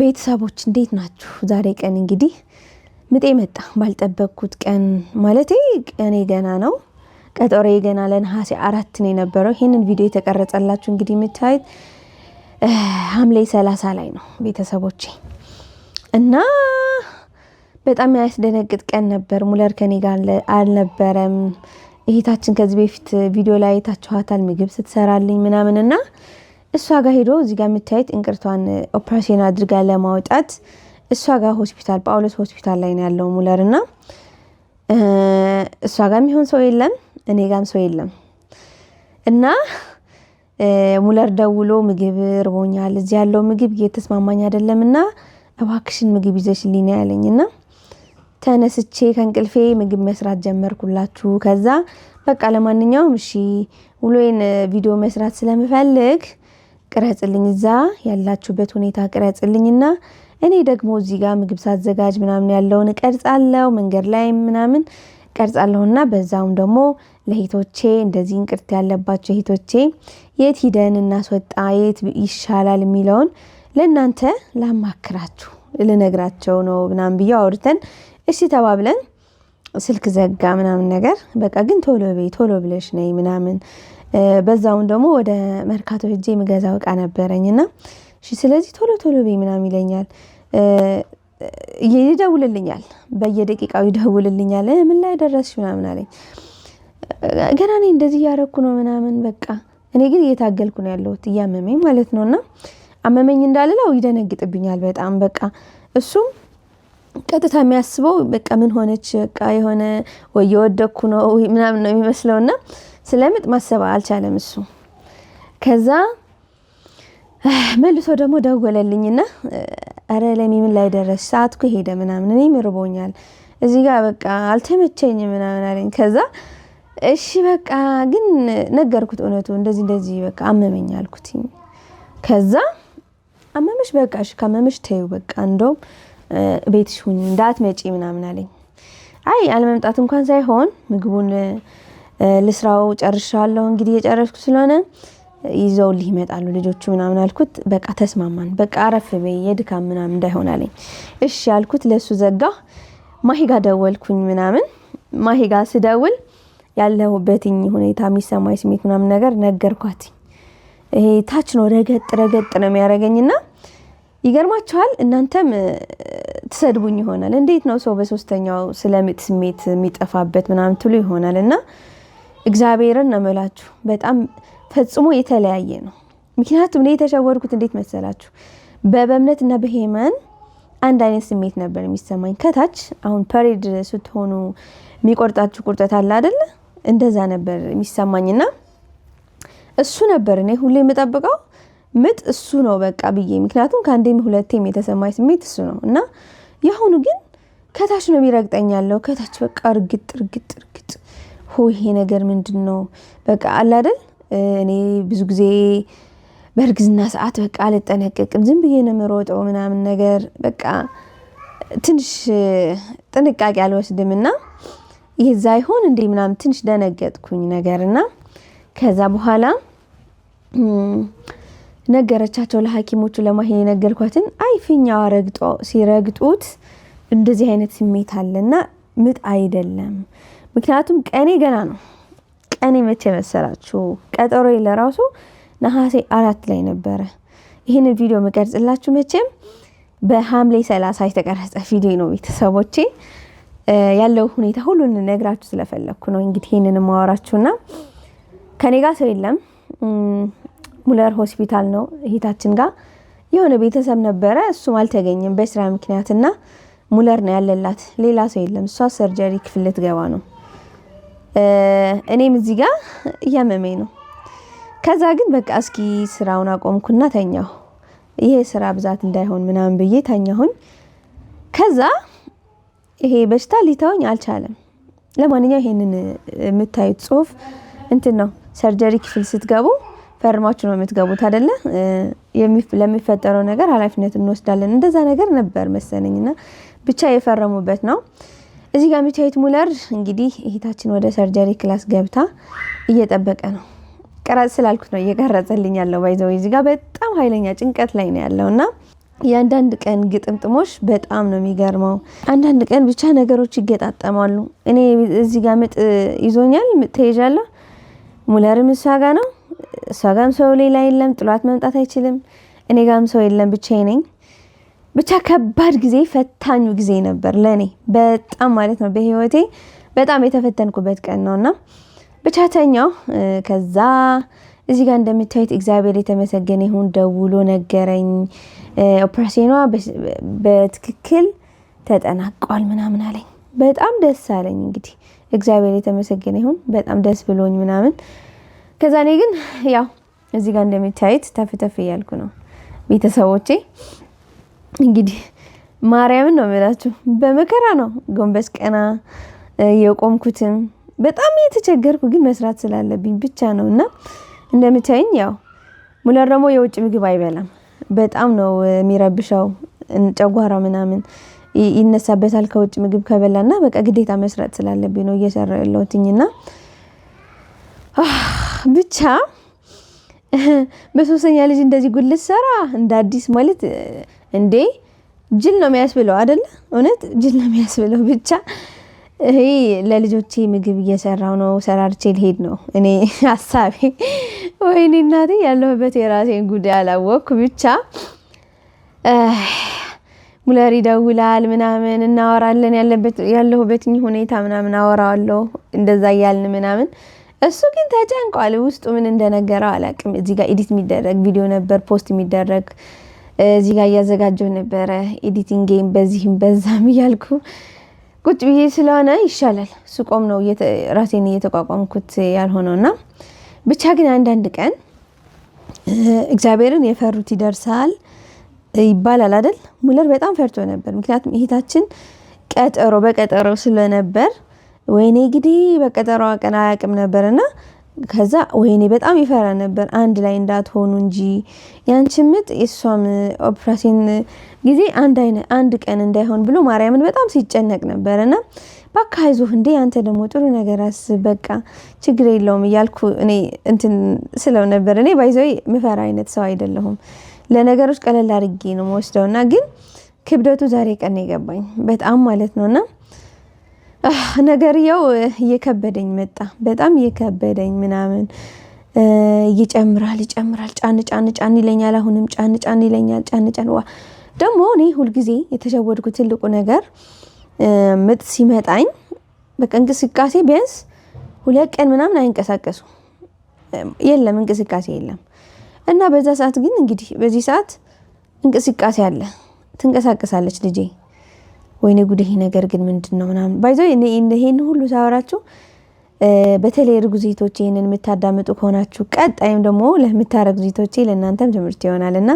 ቤተሰቦች እንዴት ናችሁ? ዛሬ ቀን እንግዲህ ምጤ መጣ ባልጠበቅኩት ቀን ማለቴ ቀኔ ገና ነው። ቀጠሮዬ ገና ለነሐሴ 4 ነው የነበረው። ይሄንን ቪዲዮ የተቀረጸላችሁ እንግዲህ የምታዩት ሐምሌ 30 ላይ ነው ቤተሰቦቼ። እና በጣም ያስደነግጥ ቀን ነበር። ሙለር ከኔ ጋር አልነበረም። እህታችን ከዚህ በፊት ቪዲዮ ላይ ታችኋታል ምግብ ስትሰራልኝ ምናምንና እሷ ጋር ሄዶ እዚህ ጋር የምታዩት እንቅርቷን ኦፕሬሽን አድርጋ ለማውጣት እሷ ጋር ሆስፒታል ጳውሎስ ሆስፒታል ላይ ነው ያለው ሙለርና እሷ ጋር የሚሆን ሰው የለም፣ እኔ ጋርም ሰው የለም። እና ሙለር ደውሎ ምግብ ርቦኛል፣ እዚህ ያለው ምግብ እየተስማማኝ አይደለምና እባክሽን ምግብ ይዘሽልኝ ነው ያለኝና ተነስቼ ከእንቅልፌ ምግብ መስራት ጀመርኩላችሁ። ከዛ በቃ ለማንኛውም እሺ ውሎዬን ቪዲዮ መስራት ስለምፈልግ ቅረጽልኝ፣ እዛ ያላችሁበት ሁኔታ ቅረጽልኝና እኔ ደግሞ እዚህ ጋር ምግብ ሳዘጋጅ ምናምን ያለውን ቀርጻለሁ፣ መንገድ ላይ ምናምን ቀርጻለሁና በዛውም ደግሞ ለሂቶቼ እንደዚህ እንቅርት ያለባቸው ሂቶቼ የት ሂደን እናስወጣ የት ይሻላል የሚለውን ለእናንተ ላማክራችሁ ልነግራቸው ነው ምናምን ብዬ አውርተን እሺ ተባብለን ስልክ ዘጋ ምናምን ነገር በቃ ግን ቶሎ ብለሽ ነይ ምናምን በዛውን ደግሞ ወደ መርካቶ ሄጄ ምገዛው ዕቃ ነበረኝና እሺ ስለዚህ ቶሎ በይ ምናምን ይለኛል። ይደውልልኛል፣ በየደቂቃው ይደውልልኛል። ምን ላይ ደረስሽ ምናምን አለኝ። ገና ነኝ እንደዚህ ያረኩ ነው ምናምን በቃ እኔ ግን እየታገልኩ ነው ያለሁት እያመመኝ ማለት ነውና አመመኝ እንዳልለው ይደነግጥብኛል በጣም በቃ እሱም ቀጥታ የሚያስበው በቃ ምን ሆነች በቃ የሆነ ወይ የወደኩ ነው ምናምን ነው የሚመስለውና ስለምጥ ማሰብ አልቻለም እሱ። ከዛ መልሶ ደግሞ ደወለልኝና አረ ለኔ ምን ላይ ደረስሽ ሰዓት እኮ ሄደ ምናምን እኔ ምርቦኛል እዚህ ጋር በቃ አልተመቸኝም ምናምን አለኝ። ከዛ እሺ በቃ ግን ነገርኩት እውነቱ እንደዚህ በቃ አመመኝ አልኩት። ከዛ አመመሽ በቃ እሺ ካመመሽ ተይው በቃ እንደውም ቤትሽ ሁኚ እንዳትመጪ ምናምን አለኝ። አይ አልመምጣት እንኳን ሳይሆን ምግቡን ልስራው ጨርሻለሁ እንግዲህ የጨረስኩ ስለሆነ ይዘውልህ ይመጣሉ ልጆቹ ምናምን አልኩት። በቃ ተስማማን። በቃ አረፍ በይ የድካም ምናምን እንዳይሆን አለኝ። እሺ አልኩት። ለሱ ዘጋ። ማሂጋ ደወልኩኝ ምናምን ማሂጋ ስደውል ያለሁበትኝ ሁኔታ የሚሰማኝ ስሜት ምናምን ነገር ነገርኳት። ይሄ ታች ነው ረገጥ ነው የሚያረጋኝና ይገርማችኋል እናንተም ትሰድቡኝ ይሆናል። እንዴት ነው ሰው በሶስተኛው ስለምጥ ስሜት የሚጠፋበት ምናምን ትሉ ይሆናልና እግዚአብሔርን ነው የምላችሁ በጣም ፈጽሞ የተለያየ ነው። ምክንያቱም እኔ የተሸወርኩት እንዴት መሰላችሁ? በእምነትና በሄመን አንድ አይነት ስሜት ነበር የሚሰማኝ። ከታች አሁን ፐሬድ ስትሆኑ የሚቆርጣችሁ ቁርጠት አለ አይደለ? እንደዛ ነበር የሚሰማኝና እሱ ነበር እኔ ሁሌ የምጠብቀው ምጥ እሱ ነው በቃ ብዬ። ምክንያቱም ከአንዴም ሁለቴም የተሰማኝ ስሜት እሱ ነው እና ያሁኑ ግን ከታች ነው የሚረግጠኝ ያለው ከታች በቃ እርግጥ ይሄ ነገር ምንድነው በቃ አለ አይደል? እኔ ብዙ ጊዜ በእርግዝና ሰዓት በቃ አልጠነቀቅም ዝም ብዬ ነው የምሮጠው ምናምን ነገር በቃ ትንሽ ጥንቃቄ አልወስድምና ይሄዛ ይሆን እንዴ ምናምን ትንሽ ደነገጥኩኝ ነገርና ከዛ በኋላ ነገረቻቸው ለሐኪሞቹ ለማሂ ነገርኳትን። አይፍኛው ሲረግጡት እንደዚህ አይነት ስሜት አለና ምጥ አይደለም። ምክንያቱም ቀኔ ገና ነው። ቀኔ መቼ መሰላችሁ? ቀጠሮዬ ለራሱ ነሐሴ 4 ላይ ነበረ። ይሄንን ቪዲዮ መቀርጽላችሁ መቼም በሐምሌ 30 የተቀረጸ ቪዲዮ ነው ቤተሰቦቼ። ያለው ሁኔታ ሁሉን ነግራችሁ ስለፈለኩ ነው እንግዲህ ይሄንን ማወራችሁና ከኔ ጋር ሰው የለም። ሙለር ሆስፒታል ነው እህታችን ጋር የሆነ ቤተሰብ ነበረ፣ እሱም አልተገኘም በስራ ምክንያትና ሙለር ነው ያለላት፣ ሌላ ሰው የለም። እሷ ሰርጀሪ ክፍል ልትገባ ነው። እኔም እዚህ ጋር እያመመኝ ነው። ከዛ ግን በቃ እስኪ ስራውን አቆምኩና ተኛሁ። ይሄ ስራ ብዛት እንዳይሆን ምናምን ብዬ ተኛሁኝ። ከዛ ይሄ በሽታ ሊተወኝ አልቻለም። ለማንኛውም ይሄንን የምታዩት ጽሁፍ እንትን ነው ሰርጀሪ ክፍል ስትገቡ ፈርማችሁ ነው የምትገቡት አይደለ? ለሚፈጠረው ነገር ኃላፊነት እንወስዳለን እንደዛ ነገር ነበር መሰለኝና ብቻ የፈረሙበት ነው። እዚህ ጋር የምታዩት ሙለር እንግዲህ እህታችን ወደ ሰርጀሪ ክላስ ገብታ እየጠበቀ ነው። ቀራጽ ስላልኩት ነው እየቀረጸልኝ ያለው ባይዘው እዚህ ጋር በጣም ኃይለኛ ጭንቀት ላይ ነው ያለውና የአንዳንድ ቀን ግጥምጥሞሽ በጣም ነው የሚገርመው። አንዳንድ ቀን ብቻ ነገሮች ይገጣጠማሉ። እኔ እዚህ ጋር ምጥ ይዞኛል፣ ምጥ ተይዣለሁ። ሙለርም እሷ ጋር ነው። እሷ ጋርም ሰው ሌላ የለም፣ ጥሏት መምጣት አይችልም። እኔ ጋርም ሰው የለም፣ ብቻዬን ነኝ። ብቻ ከባድ ጊዜ፣ ፈታኙ ጊዜ ነበር ለኔ በጣም ማለት ነው። በህይወቴ በጣም የተፈተንኩበት ቀን ነውና ብቻ ተኛው። ከዛ እዚህ ጋር እንደምታዩት እግዚአብሔር የተመሰገነ ይሁን ደውሎ ነገረኝ። ኦፕሬሽኗ በትክክል ተጠናቋል ምናምን አለኝ። በጣም ደስ አለኝ። እንግዲህ እግዚአብሔር የተመሰገነ ይሁን በጣም ደስ ብሎኝ ምናምን። ከዛ እኔ ግን ያው እዚህ ጋር እንደምታዩት ተፍተፍ እያልኩ ነው። ቤተሰቦቼ እንግዲህ ማርያምን ነው የምላችሁ፣ በመከራ ነው ጎንበስ ቀና የቆምኩትም። በጣም የተቸገርኩ ግን መስራት ስላለብኝ ብቻ ነውና እንደምታዩኝ ያው ሙለር ደግሞ የውጭ ምግብ አይበላም። በጣም ነው የሚረብሸው። ጨጓራ ምናምን ይነሳበታል ከውጭ ምግብ ከበላና በቃ ግዴታ መስራት ስላለብኝ ነው እየሰራሁ ያለሁትኝና ብቻ በሶስተኛ ልጅ እንደዚህ ጉልት ሰራ እንደ አዲስ ማለት እንዴ ጅል ነው የሚያስብለው አይደል? እውነት ጅል ነው የሚያስብለው። ብቻ ይሄ ለልጆቼ ምግብ እየሰራው ነው፣ ሰራርቼ ልሄድ ነው እኔ ሐሳቤ። ወይኔ እናቴ ያለሁበት የራሴን ጉዳይ አላወቅኩ። ብቻ ሙለር ይደውላል ምናምን እናወራለን፣ ያለሁበት ሁኔታ ምናምን አወራዋለሁ እንደዛ ያልን ምናምን። እሱ ግን ተጨንቋል። ውስጡ ምን እንደነገረው አላውቅም። እዚህ ጋር ኤዲት የሚደረግ ቪዲዮ ነበር ፖስት የሚደረግ፣ እዚህ ጋር እያዘጋጀው ነበረ ኤዲቲንግ ጌም፣ በዚህም በዛም እያልኩ ቁጭ ብዬ ስለሆነ ይሻላል ስቆም ነው ራሴን እየተቋቋምኩት ያልሆነውና ብቻ ግን አንዳንድ ቀን እግዚአብሔርን የፈሩት ይደርሳል ይባላል አይደል? ሙለር በጣም ፈርቶ ነበር። ምክንያቱም እህታችን በቀጠሮ ስለነበር ወይኔ እንግዲህ በቀጠሮዋ ቀን አያውቅም ነበርና ከዛ ወይኔ በጣም ይፈራ ነበር። አንድ ላይ እንዳትሆኑ እንጂ ያንቺም ምጥ የሷም ኦፕሬሽን ጊዜ አንድ ቀን እንዳይሆን ብሎ ማርያምን በጣም ሲጨነቅ ነበርና በቃ አይዞህ እንዴ አንተ ደግሞ ጥሩ ነገር አስብ፣ በቃ ችግር የለውም እያልኩ እኔ እንትን ስለው ነበር። እኔ ባይዘው ምፈራ አይነት ሰው አይደለሁም። ለነገሮች ቀለል አድርጌ ነው የምወስደውና ግን ክብደቱ ዛሬ ቀን የገባኝ በጣም ማለት ነውና ነገርየው እየከበደኝ መጣ። በጣም እየከበደኝ ምናምን ይጨምራል ጫን ይለኛል። አሁንም ጫን ይለኛል። ዋ ደግሞ እኔ ሁልጊዜ የተሸወድኩ ትልቁ ነገር ምጥ ሲመጣኝ በቃ እንቅስቃሴ ቢያንስ 2 ቀን ምናምን አይንቀሳቀሱ የለም እንቅስቃሴ የለም። እና በዛ ሰዓት ግን እንግዲህ በዚህ ሰዓት እንቅስቃሴ አለ፣ ትንቀሳቀሳለች ልጄ። ወይኔ ጉድ ይሄ ነገር ግን ምንድነው ምናምን ባይዘው እኔ ይሄን ሁሉ ሳወራችሁ በተለይ ርጉዚቶቼ ይሄንን የምታዳምጡ ከሆናችሁ ቀጣይም ደግሞ ለምታረግዙቶቼ ለእናንተም ትምህርት ይሆናልና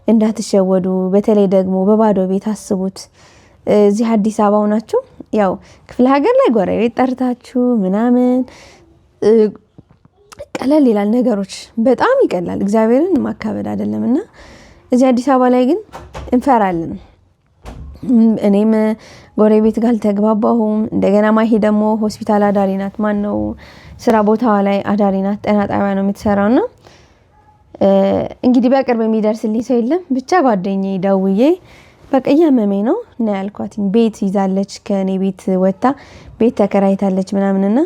እንዳትሸወዱ። በተለይ ደግሞ በባዶ ቤት አስቡት። እዚህ አዲስ አበባ ሆናችሁ ያው ክፍለ ሀገር ላይ ጎረቤት ጠርታችሁ ምናምን ቀለል ይላል፣ ነገሮች በጣም ይቀላል። እግዚአብሔርን ማካበድ አይደለምና እዚህ አዲስ አበባ ላይ ግን እንፈራለን። እኔም ጎረቤት ጋር አልተግባባሁም። እንደገና ማሂ ደግሞ ሆስፒታል አዳሪ ናት። ማን ነው ስራ ቦታዋ ላይ አዳሪ ናት። ጤና ጣቢያ ነው የምትሰራውና እንግዲህ በቅርብ የሚደርስልኝ ሰው የለም። ብቻ ጓደኛዬ ደውዬ በቃ እያመመኝ ነው እና ያልኳት ቤት ይዛለች፣ ከኔ ቤት ወጣ ቤት ተከራይታለች ምናምንና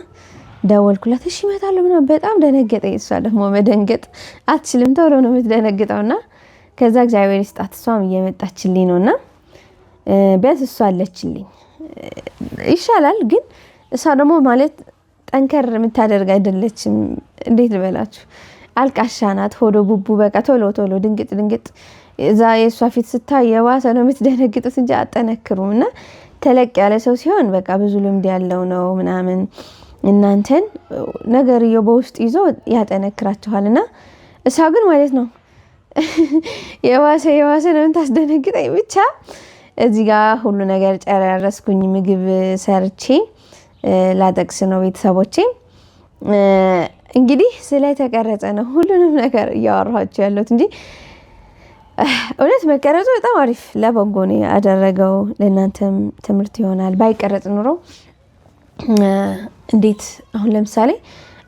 ደወልኩላት። እሺ እመጣለሁ ምናምን። በጣም ደነገጠኝ። እሷ ደግሞ መደንገጥ አትችልም፣ ቶሎ ነው የምትደነግጠውና ከዛ እግዚአብሔር ይስጣት እሷም እየመጣችልኝ ነውና ቢያንስ እሷ አለችልኝ ይሻላል። ግን እሷ ደግሞ ማለት ጠንከር የምታደርግ አይደለችም። እንዴት ልበላችሁ፣ አልቃሻ ናት። ሆዶ ቡቡ በቃ ቶሎ ድንግጥ እዛ የእሷ ፊት ስታይ የባሰ ነው የምትደነግጡት እንጂ አጠነክሩም። እና ተለቅ ያለ ሰው ሲሆን በቃ ብዙ ልምድ ያለው ነው ምናምን እናንተን ነገርየው በውስጥ ይዞ ያጠነክራችኋልና እሷ ግን ማለት ነው የባሰ ነው የምታስደነግጠኝ። ብቻ እዚህ ጋር ሁሉ ነገር ጨራረስኩኝ። ምግብ ሰርቼ ላጠቅስ ነው ቤተሰቦቼ። እንግዲህ ስለተቀረጸ ነው ሁሉንም ነገር እያወራኋችሁ ያለሁት እንጂ እውነት መቀረጹ በጣም አሪፍ ለበጎ ነው ያደረገው። ለእናንተም ትምህርት ይሆናል። ባይቀረጽ ኑሮ እንዴት አሁን ለምሳሌ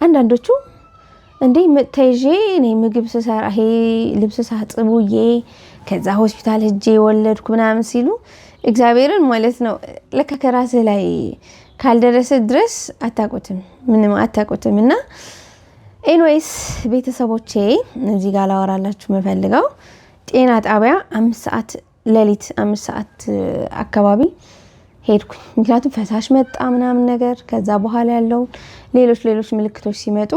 አንዳንዶቹ እንዴ ተይዤ እኔ ምግብ ስሰራ ይሄ ልብስ ሳጥቡዬ ከዛ ሆስፒታል ሄጄ ወለድኩ ምናምን ሲሉ እግዚአብሔርን ማለት ነው ለካ ከራስህ ላይ ካልደረሰ ድረስ አታውቁትም፣ ምንም አታውቁትም። እና ኤኒዌይስ ቤተሰቦቼ እዚህ ጋር ላወራላችሁ መፈልገው ጤና ጣቢያ 5 ሰዓት ሌሊት 5 ሰዓት አካባቢ ሄድኩኝ። ምክንያቱም ፈሳሽ መጣ ምናምን ነገር። ከዛ በኋላ ያለው ሌሎች ምልክቶች ሲመጡ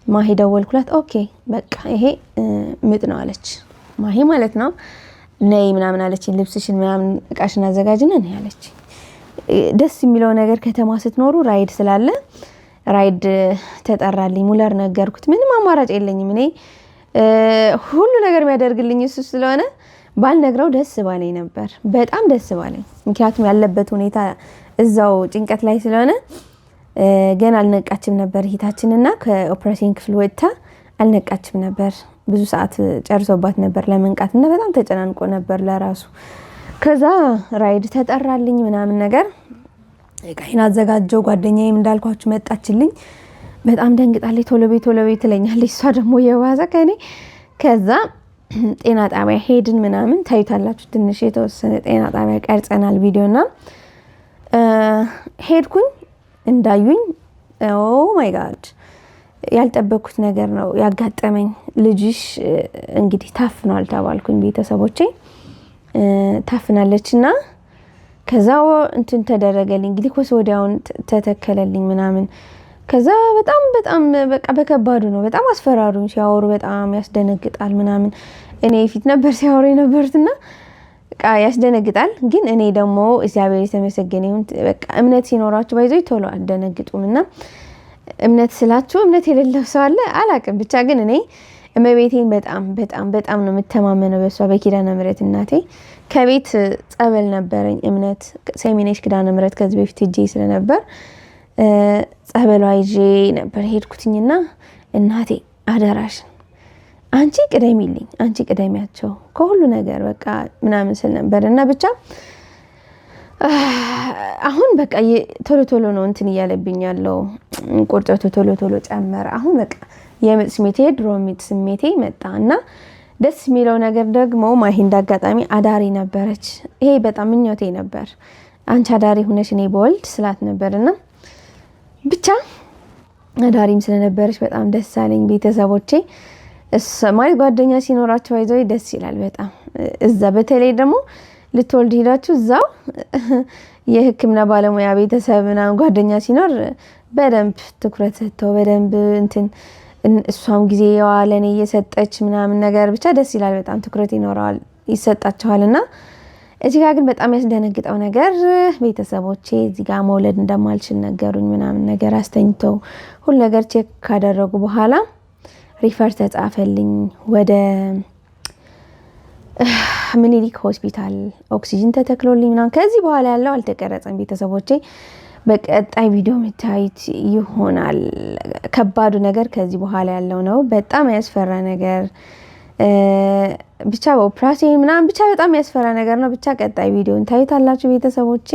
ማሂ ደወልኩላት። ኦኬ በቃ ይሄ ምጥ ነው አለች ማሂ ማለት ነው። ነይ ምናምን አለች። ልብስሽን ምናምን እቃሽን አዘጋጅና ነይ አለች። ደስ የሚለው ነገር ከተማ ስትኖሩ ራይድ ስላለ ራይድ ተጠራልኝ። ሙለር ነገርኩት። ምንም አማራጭ የለኝም እኔ ሁሉ ነገር የሚያደርግልኝ እሱ ስለሆነ ባልነግረው ደስ ባለኝ ነበር፣ በጣም ደስ ባለኝ። ምክንያቱም ያለበት ሁኔታ እዛው ጭንቀት ላይ ስለሆነ ገና አልነቃችም ነበር ሂታችንና ከኦፕሬሽን ክፍል ወጥታ አልነቃችም ነበር። ብዙ ሰዓት ጨርሶባት ነበር ለመንቃትና በጣም ተጨናንቆ ነበር ለራሱ። ከዛ ራይድ ተጠራልኝ ምናምን ነገር እቃዬን አዘጋጀው። ጓደኛዬም እንዳልኳችሁ መጣችልኝ። በጣም ደንግጣለች። ቶሎ ቤት ትለኛለች። እሷ ደግሞ የዋዘ ከኔ። ከዛ ጤና ጣቢያ ሄድን ምናምን ታዩታላችሁ። ትንሽ የተወሰነ ጤና ጣቢያ ቀርጸናል ቪዲዮና ሄድኩኝ። እንዳዩኝ ኦ ማይ ጋድ ያልጠበኩት ነገር ነው ያጋጠመኝ። ልጅሽ እንግዲህ ታፍኗል ተባልኩኝ። ቤተሰቦቼ ታፍናለችና ከዛው እንትን ተደረገልኝ። ግሉኮስ ወዲያውን ተተከለልኝ ምናምን። ከዛ በጣም በቃ በከባዱ ነው። በጣም አስፈራሩኝ። ሲያወሩ በጣም ያስደነግጣል ምናምን። እኔ ፊት ነበር ሲያወሩ የነበሩትና በቃ ያስደነግጣል። ግን እኔ ደግሞ እግዚአብሔር የተመሰገነ ይሁን በቃ እምነት ሲኖራችሁ ባይዘይ ቶሎ አደነግጡምና እምነት ስላችሁ እምነት የሌለው ሰው አለ አላቅም። ብቻ ግን እኔ እመቤቴን በጣም ነው የምተማመነው በሷ በኪዳነ ምሕረት እናቴ። ከቤት ጸበል ነበረኝ እምነት ሰሚነሽ ኪዳነ ምሕረት ከዚህ በፊት ሄጄ ስለነበር ጸበሏ ይዤ ነበር ሄድኩትኝና እናቴ አደራሽ አንቺ ቅደሚልኝ፣ አንቺ ቅደሚያቸው ከሁሉ ነገር በቃ ምናምን ስል ነበርና ብቻ አሁን በቃ ቶሎ ነው እንትን እያለብኝ ያለው ቁርጠቱ ቶሎ ጨመረ። አሁን በቃ የምጥ ስሜቴ ድሮ ምጥ ስሜቴ መጣና ደስ የሚለው ነገር ደግሞ ማሂ እንዳጋጣሚ አዳሪ ነበረች። ይሄ በጣም ምኞቴ ነበር። አንቺ አዳሪ ሆነሽ እኔ በወልድ ስላት ነበርና ብቻ አዳሪም ስለነበረች በጣም ደስ አለኝ። ቤተሰቦቼ ማለት ጓደኛ ሲኖራቸው አይዘው ደስ ይላል በጣም። እዛ በተለይ ደግሞ ልትወልድ ሄዳችሁ እዛው የሕክምና ባለሙያ ቤተሰብና ጓደኛ ሲኖር በደንብ ትኩረት ሰጥተው በደንብ እንትን እሷም ጊዜ ያዋለኔ እየሰጠች ምናምን ነገር ብቻ ደስ ይላል በጣም ትኩረት ይኖራል ይሰጣቸዋልና። እዚህ ጋር ግን በጣም ያስደነግጠው ነገር ቤተሰቦቼ እዚህ ጋር መውለድ እንደማልችል ነገሩኝ ምናምን ነገር አስተኝተው ሁሉ ነገር ቼክ ካደረጉ በኋላ ሪፈር ተጻፈልኝ ወደ ምኒልክ ሆስፒታል። ኦክሲጅን ተተክሎልኝ ምናምን ከዚህ በኋላ ያለው አልተቀረጸም ቤተሰቦቼ። በቀጣይ ቪዲዮ የምታዩት ይሆናል። ከባዱ ነገር ከዚህ በኋላ ያለው ነው። በጣም ያስፈራ ነገር ብቻ በኦፕራሲዮን ምናምን ብቻ በጣም ያስፈራ ነገር ነው። ብቻ ቀጣይ ቪዲዮን ታዩታላችሁ ቤተሰቦቼ።